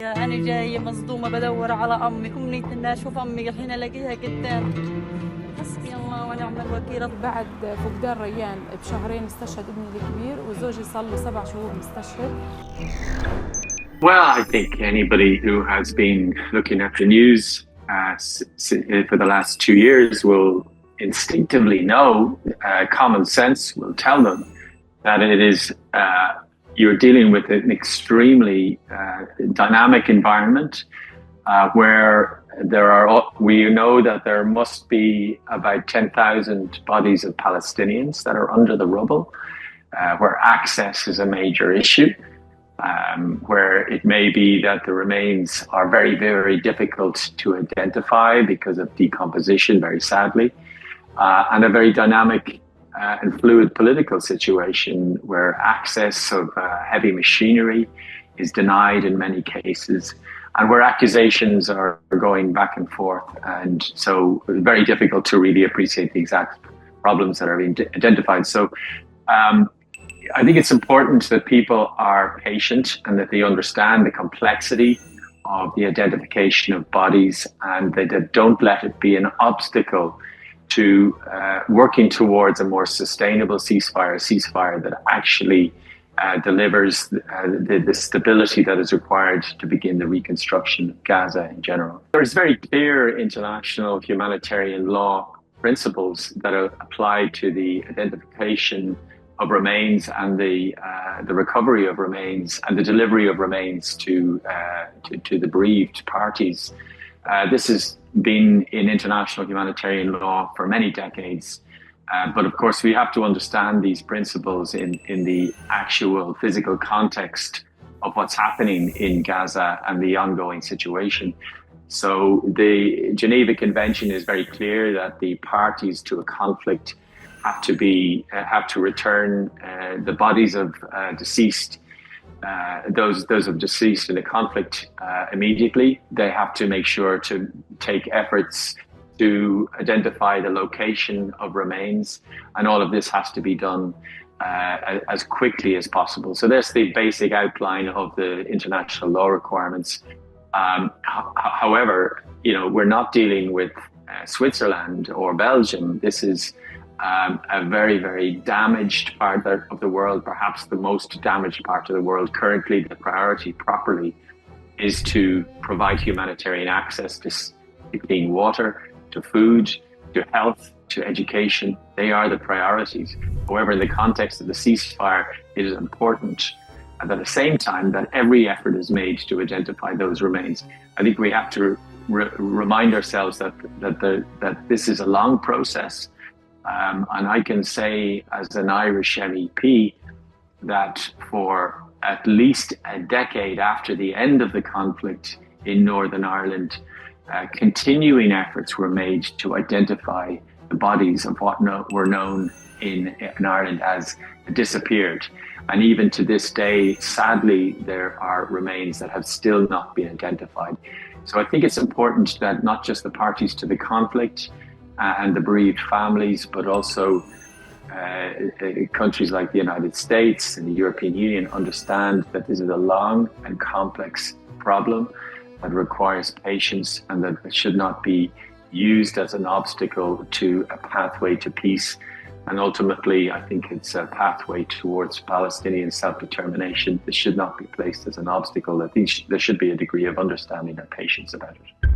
أنا جاية مصدومة بدور على أمي، أمنية إن أشوف أمي الحين ألاقيها قدام. حسبي الله ونعم الوكيل. بعد فقدان ريان بشهرين استشهد ابني الكبير، وزوجي صار له 7 شهور مستشهد. Well, I think anybody who has been looking at the news for the last 2 years will instinctively know, common sense will tell them that it is you're dealing with an extremely dynamic environment where we know that there must be about 10,000 bodies of Palestinians that are under the rubble, where access is a major issue. Where it may be that the remains are very, very difficult to identify because of decomposition, very sadly, and a very dynamic and fluid political situation where access of heavy machinery is denied in many cases, and where accusations are going back and forth. And so it's very difficult to really appreciate the exact problems that are being identified. So I think it's important that people are patient and that they understand the complexity of the identification of bodies, and that they don't let it be an obstacle to working towards a more sustainable ceasefire that actually delivers the stability that is required to begin the reconstruction of Gaza in general. There's very clear international humanitarian law principles that are applied to the identification of remains and the recovery of remains and the delivery of remains to the bereaved parties. This has been in international humanitarian law for many decades, but of course we have to understand these principles in the actual physical context of what's happening in Gaza and the ongoing situation. So the Geneva Convention is very clear that the parties to a conflict have to return the bodies of deceased, those of deceased in a conflict immediately. They have to make sure to take efforts to identify the location of remains, and all of this has to be done as quickly as possible. So that's the basic outline of the international law requirements. However, we're not dealing with Switzerland or Belgium. This is a very, very damaged part of the world, perhaps the most damaged part of the world. Currently, the priority properly is to provide humanitarian access to clean water, to food, to health, to education. They are the priorities. However, in the context of the ceasefire, it is important at the same time that every effort is made to identify those remains. I think we have to remind ourselves that this is a long process. And I can say as an Irish MEP that for at least a decade after the end of the conflict in Northern Ireland, continuing efforts were made to identify the bodies of what were known in Ireland as disappeared. And even to this day, sadly, there are remains that have still not been identified. So I think it's important that not just the parties to the conflict and the bereaved families, but also countries like the United States and the European Union understand that this is a long and complex problem that requires patience, and that it should not be used as an obstacle to a pathway to peace. And ultimately, I think it's a pathway towards Palestinian self-determination. This should not be placed as an obstacle. I think there should be a degree of understanding and patience about it.